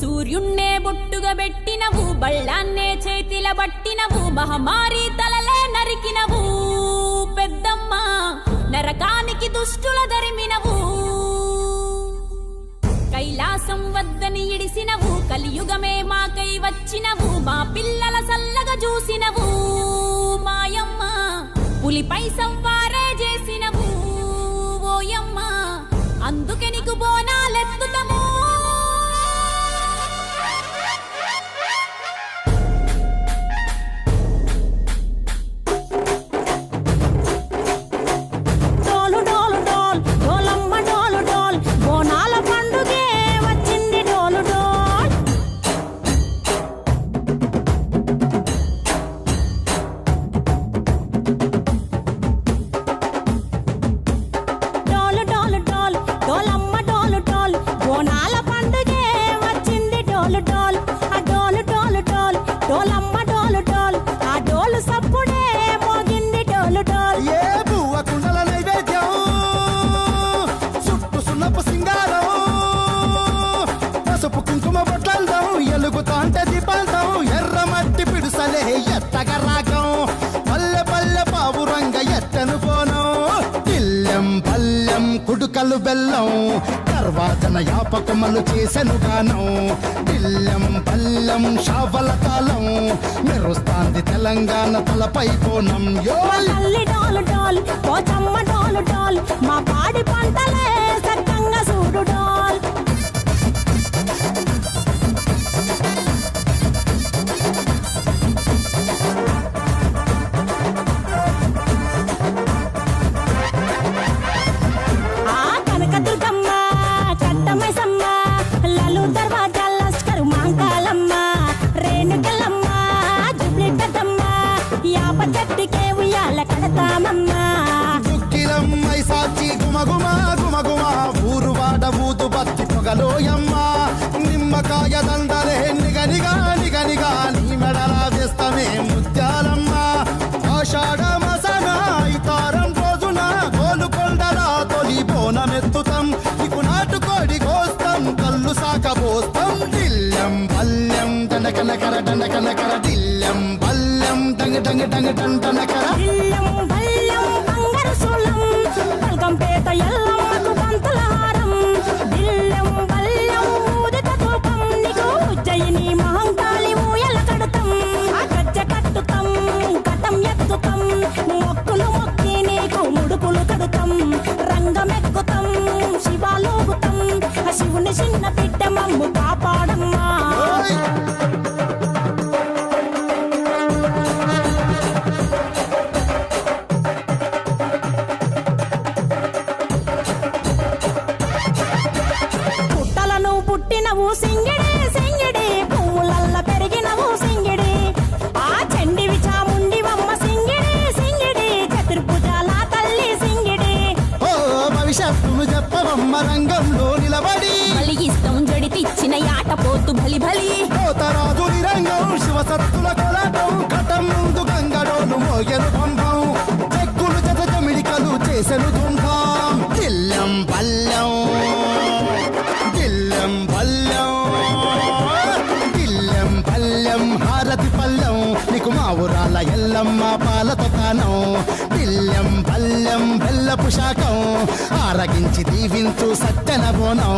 సూర్యున్నే బొట్టుగా పెట్టినవు, బళ్ళాన్నే చేతిల బట్టినవు, మహమారి తలలే నరికినవు పెద్దమ్మ, నరకానికి దుష్టుల దరిమినవు. కైలాసం వద్దని ఇడిసినవు, కలియుగమే మాకై వచ్చినవు, మా పిల్లల సల్లగా చూసినవు మాయమ్మ, పులిపై సవ్వారే చేసినవు ఓయమ్మ, అందుకే నీకు బోనాలెత్తుతము. ఎలుగుతాంటే దీపాంతం ఎర్రమట్టి పిడుసలే ఎత్తగ రాగం, పల్లె పల్లె పావురంగ ఎత్తను పోనం, ఇల్లెం పల్లెం కుడుకలు బెల్లం, తర్వాతన యాపకమలు చేసెను గానం, ఇల్లెం పల్లెం షావల కాలం, మెరుస్తాంది తెలంగాణ తలపై కోణం. మా పాడి పంటలే సక్కంగా చూడు డాల్. దుక్కిలమ్మై సాచి గుమగుమ గుమగుమ, ఊరు వాడ ఊదు బత్తి పొగలోయమ్మ, నిమ్మకాయ దండలే నిగనిగా నిగనిగా, నీ మెడలా వేస్తమే ముత్యాలమ్మ, ఆషాఢ మసన ఇతారం రోజున గోలుకొండలా తొలి బోనమెత్తుతాం, నీకు నాటుకోడి కోస్తాం, కళ్ళు సాకబోస్తాం, దిల్లెం పల్లెం దండకనకర దండకనకర, దిల్లెం పల్లెం డంగ డంగ డంగ డండనకర. పేట ఎల్లమ్మకు పంతుల హారం, దిల్లెం బల్లెం ఊదిత ధూపం, నీకు ఉజ్జయిని మహంకాళి ఊయల కడుతాం, గజ్జ కట్టుతాం కటం ఎత్తుతాం, మొక్కులు మొక్కి నీకు ముడుపులు కడుతాం, రంగమెక్కుతాం శివాలోగుతాం, శివుని చిన్న బిడ్డ మమ్ము కాపాడమ్మా. పుట్టినవు సింగిడి సింగిడి, పువ్వులల్ల పెరిగినవు సింగిడి, ఆ చండివి చాముండివమ్మ సింగిడి సింగిడి, చతుర్భుజాల తల్లి సింగిడి. ఓ భవిష్యత్తును చెప్పవమ్మ రంగంలో నిలబడి, బలిగిస్తాం జడితిచ్చిన యాట పోతు బలి బలి, పోతరాజు రంగం శివసత్తుల కొలాటం, ఘటం ముందు గంగడోలు మోగెను పంపం, చెక్కులు జత జమిడికలు చేసెను తుంటాం, దిల్లెం పల్లెం దిల్లెం పల్లెం దిల్లెం పల్లెం హారతి పల్లెం, నీకు మా ఊరాల ఎల్లమ్మ పాలతో తానం, దిల్లెం పల్లెం బెల్లపు శాఖం, ఆరగించి దీవించు సత్తెన బోనం.